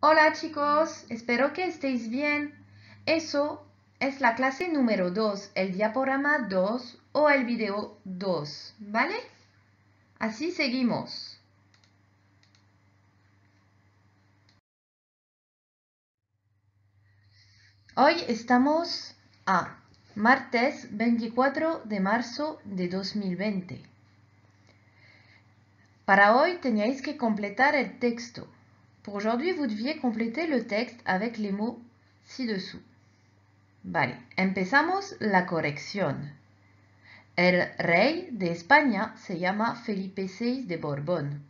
Hola chicos, espero que estéis bien. Eso es la clase número 2, el diaporama 2 o el video 2, ¿vale? Así seguimos. Hoy estamos a martes 24 de marzo de 2020. Para hoy teníais que compléter el texto. Pour aujourd'hui, vous deviez compléter le texte avec les mots ci-dessous. Vale, empezamos la corrección. El rey de España se llama Felipe VI de Borbón.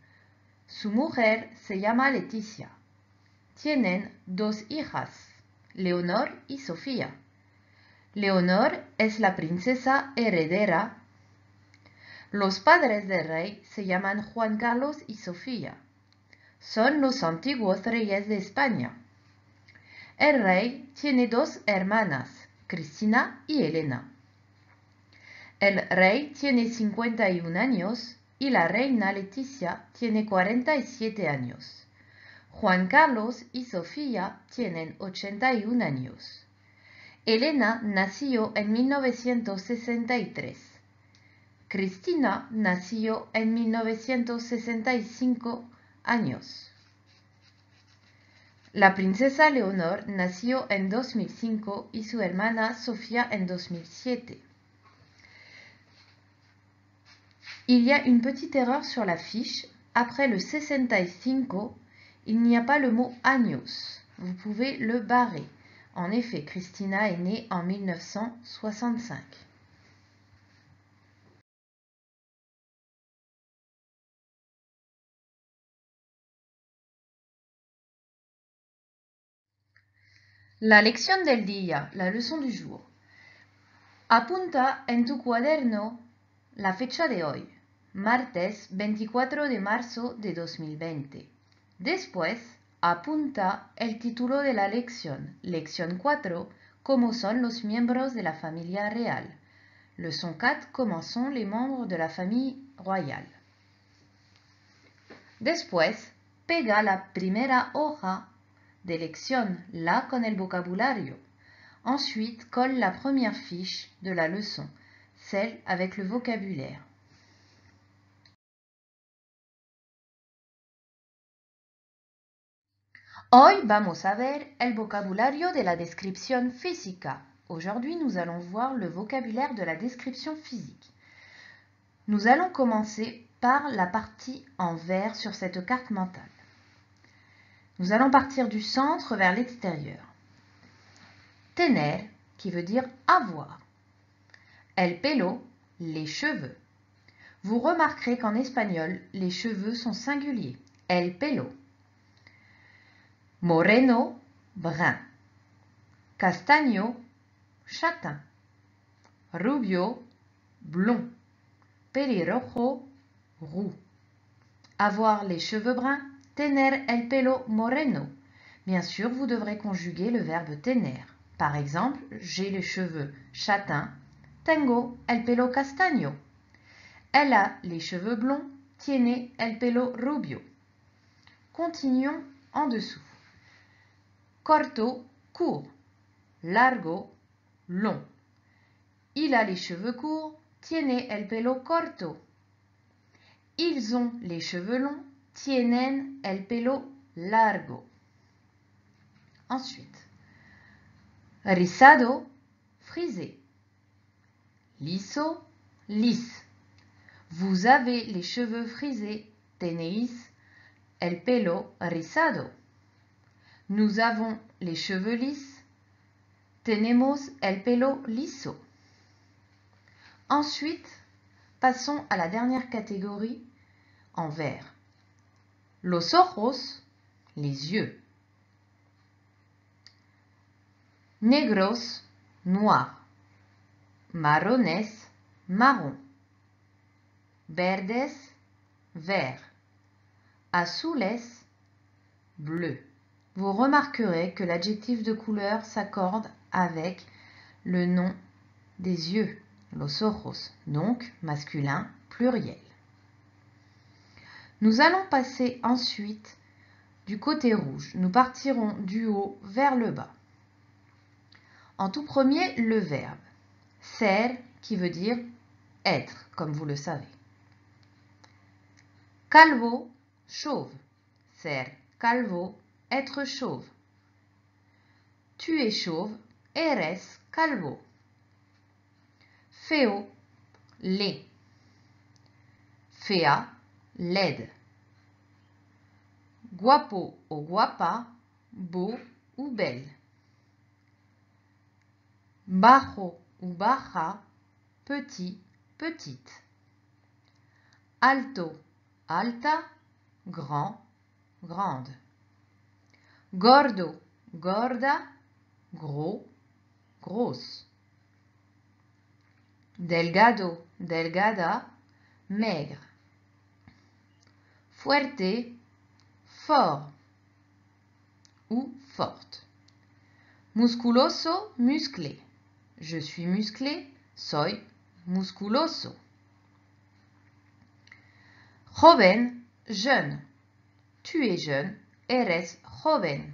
Su mujer se llama Leticia. Tienen dos hijas, Leonor y Sofía. Leonor es la princesa heredera. Los padres del rey se llaman Juan Carlos y Sofía. Son los antiguos reyes de España. El rey tiene dos hermanas, Cristina y Elena. El rey tiene 51 años y la reina Leticia tiene 47 años. Juan Carlos y Sofía tienen 81 años. Elena nació en 1963. Cristina nació en 1965 años. La princesa Leonor nació en 2005 y su hermana Sofía en 2007. Il y a une petite erreur sur la fiche. Après le 65, il n'y a pas le mot años. Vous pouvez le barrer. En effet, Cristina est née en 1965. La lección del día, la leçon du jour. Apunta en tu cuaderno la fecha de hoy, martes 24 de marzo de 2020. Después, apunta el título de la lección, lección 4, cómo son los miembros de la familia real. Leçon 4, comment sont les membres de la famille royale. Después, pega la primera hoja de lección, la con el vocabulario. Ensuite, colle la première fiche de la leçon, celle avec le vocabulaire. Hoy vamos a ver el vocabulario de la descripción física. Aujourd'hui, nous allons voir le vocabulaire de la description physique. Nous allons commencer par la partie en vert sur cette carte mentale. Nous allons partir du centre vers l'extérieur. Tener, qui veut dire avoir. El pelo, les cheveux. Vous remarquerez qu'en espagnol, les cheveux sont singuliers. El pelo. Moreno, brun. Castaño, châtain. Rubio, blond. Pelirrojo, roux. Avoir les cheveux bruns, tener el pelo moreno. Bien sûr, vous devrez conjuguer le verbe tener. Par exemple, j'ai les cheveux châtains. Tengo el pelo castaño. Elle a les cheveux blonds. Tiene el pelo rubio. Continuons en dessous. Corto, court. Largo, long. Il a les cheveux courts. Tiene el pelo corto. Ils ont les cheveux longs. Tienen el pelo largo. Ensuite, rizado, frisé. Liso, lisse. Vous avez les cheveux frisés. Tenéis el pelo rizado. Nous avons les cheveux lisses. Tenemos el pelo liso. Ensuite, passons à la dernière catégorie en vert. Los ojos, les yeux. Negros, noir. Marrones, marron. Verdes, vert. Azules, bleu. Vous remarquerez que l'adjectif de couleur s'accorde avec le nom des yeux, los ojos, donc masculin pluriel. Nous allons passer ensuite du côté rouge. Nous partirons du haut vers le bas. En tout premier, le verbe ser qui veut dire être, comme vous le savez. Calvo, chauve. Ser calvo, être chauve. Tu es chauve, eres calvo. Feo, laid. Fea, laide. Guapo ou guapa, beau ou belle. Bajo ou baja, petit, petite. Alto, alta, grand, grande. Gordo, gorda, gros, grosse. Delgado, delgada, maigre. Fuerte, fort ou forte. Musculoso, musclé. Je suis musclé, soy musculoso. Joven, jeune. Tu es jeune, eres joven.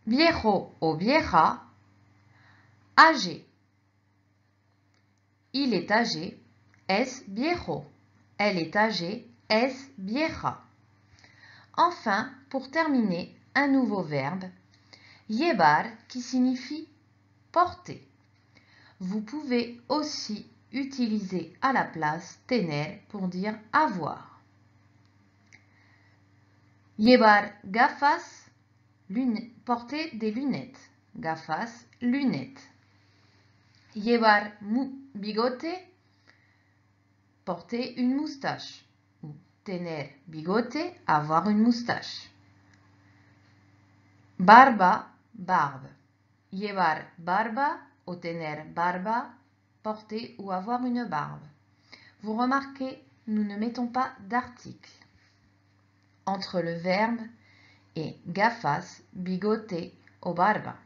Viejo o vieja, âgé. Il est âgé, es viejo. Elle est âgée, es vieja. Enfin, pour terminer, un nouveau verbe, llevar, qui signifie porter. Vous pouvez aussi utiliser à la place tener pour dire avoir. Llevar gafas, porter des lunettes. Gafas, lunettes. Llevar bigote, porter une moustache. Ou tener bigote, avoir une moustache. Barba, barbe. Llevar barba ou tener barba, porter ou avoir une barbe. Vous remarquez, nous ne mettons pas d'article entre le verbe et gafas, bigote o barba.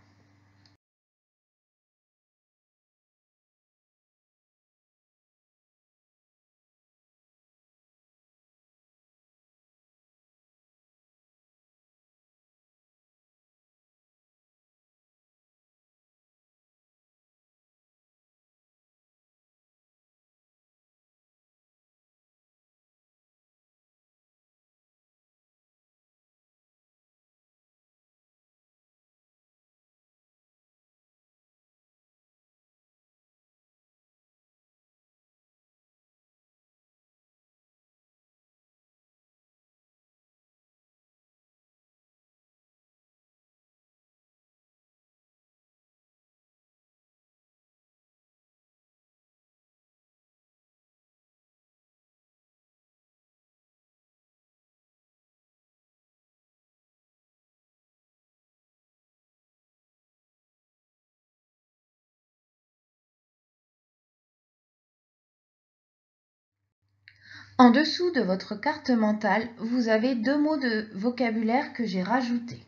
En dessous de votre carte mentale, vous avez deux mots de vocabulaire que j'ai rajoutés.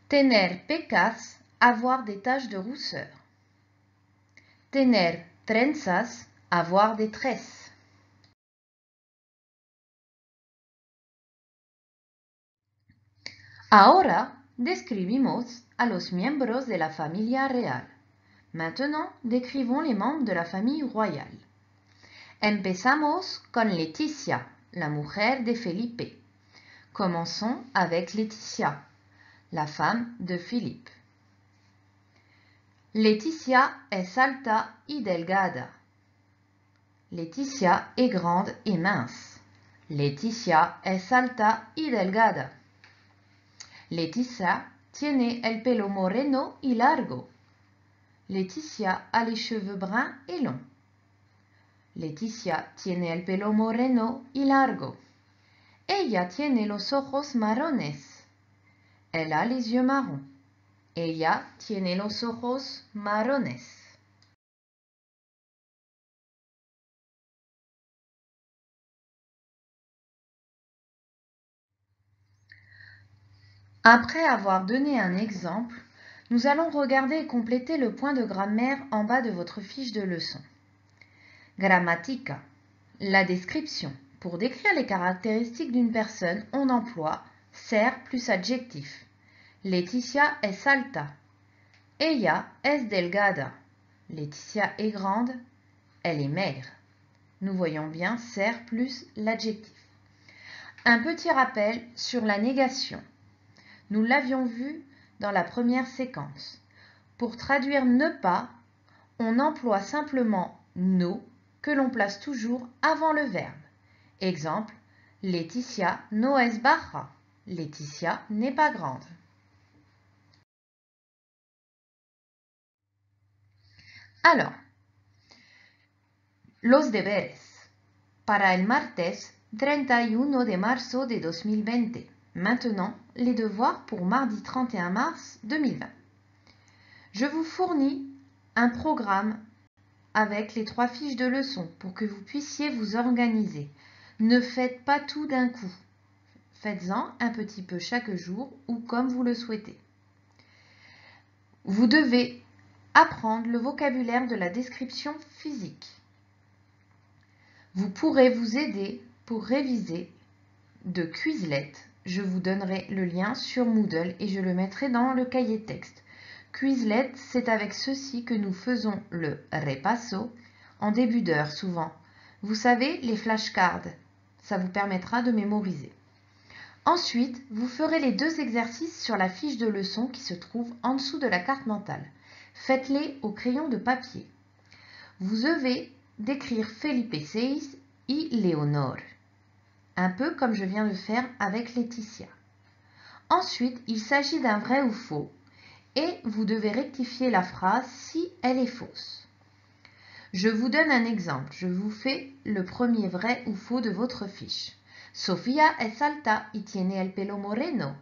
Tener pecas, avoir des taches de rousseur. Tener trenzas, avoir des tresses. Ahora describimos a los miembros de la familia real. Maintenant, décrivons les membres de la famille royale. Empezamos con Leticia, la mujer de Felipe. Commençons avec Leticia, la femme de Philippe. Leticia es alta y delgada. Leticia est grande et mince. Leticia es alta y delgada. Leticia tiene el pelo moreno y largo. Leticia a les cheveux bruns et longs. Leticia tiene el pelo moreno y largo. Ella tiene los ojos marrones. Elle a les yeux marrons. Ella tiene los ojos marrones. Après avoir donné un exemple, nous allons regarder et compléter le point de grammaire en bas de votre fiche de leçon. Grammatica, la description. Pour décrire les caractéristiques d'une personne, on emploie ser plus adjectif. Leticia es alta. Ella es delgada. Leticia est grande. Elle est maigre. Nous voyons bien ser plus l'adjectif. Un petit rappel sur la négation. Nous l'avions vu dans la première séquence. Pour traduire ne pas, on emploie simplement no que l'on place toujours avant le verbe. Exemple, Leticia no es baja. Leticia n'est pas grande. Alors, los deberes. Para el martes 31 de marzo de 2020. Maintenant, les devoirs pour mardi 31 mars 2020. Je vous fournis un programme avec les 3 fiches de leçons pour que vous puissiez vous organiser. Ne faites pas tout d'un coup. Faites-en un petit peu chaque jour ou comme vous le souhaitez. Vous devez apprendre le vocabulaire de la description physique. Vous pourrez vous aider pour réviser de Quizlet. Je vous donnerai le lien sur Moodle et je le mettrai dans le cahier texte. Quizlet, c'est avec ceci que nous faisons le repasso en début d'heure souvent. Vous savez, les flashcards, ça vous permettra de mémoriser. Ensuite, vous ferez les 2 exercices sur la fiche de leçon qui se trouve en dessous de la carte mentale. Faites-les au crayon de papier. Vous devez décrire Felipe VI et Léonore, un peu comme je viens de faire avec Laetitia. Ensuite, il s'agit d'un vrai ou faux et vous devez rectifier la phrase si elle est fausse. Je vous donne un exemple. Je vous fais le premier vrai ou faux de votre fiche. Sofía es alta y tiene el pelo moreno.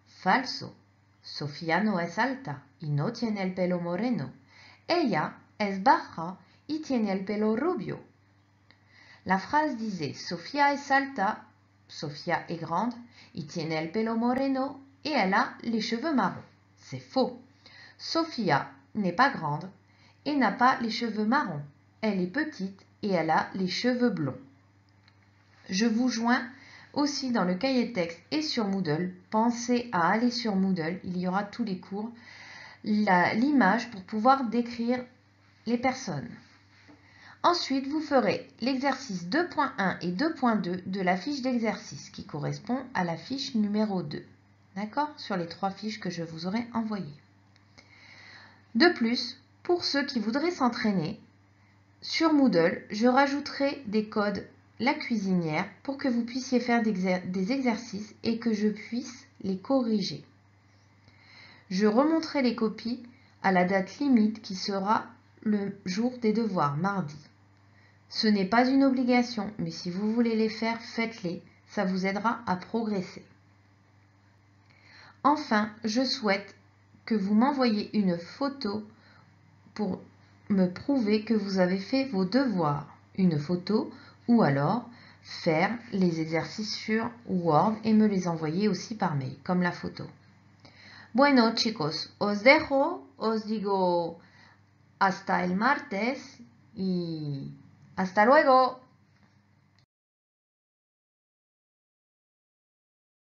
Falso. Sofía no es alta y no tiene el pelo moreno. Ella es baja y tiene el pelo rubio. La phrase disait Sofía es alta, Sofía est grande, y tiene el pelo moreno et elle a les cheveux marrons. C'est faux. Sofía n'est pas grande et n'a pas les cheveux marrons. Elle est petite et elle a les cheveux blonds. Je vous joins aussi dans le cahier texte et sur Moodle. Pensez à aller sur Moodle, il y aura tous les cours, l'image pour pouvoir décrire les personnes. Ensuite, vous ferez l'exercice 2.1 et 2.2 de la fiche d'exercice qui correspond à la fiche numéro 2. D'accord? Sur les 3 fiches que je vous aurai envoyées. De plus, pour ceux qui voudraient s'entraîner, sur Moodle, je rajouterai des codes La Cuisinière pour que vous puissiez faire des exercices et que je puisse les corriger. Je remonterai les copies à la date limite qui sera le jour des devoirs, mardi. Ce n'est pas une obligation, mais si vous voulez les faire, faites-les, ça vous aidera à progresser. Enfin, je souhaite que vous m'envoyiez une photo pour me prouver que vous avez fait vos devoirs. Une photo ou alors faire les exercices sur Word et me les envoyer aussi par mail, comme la photo. Bueno chicos, os dejo, os digo hasta el martes y hasta luego.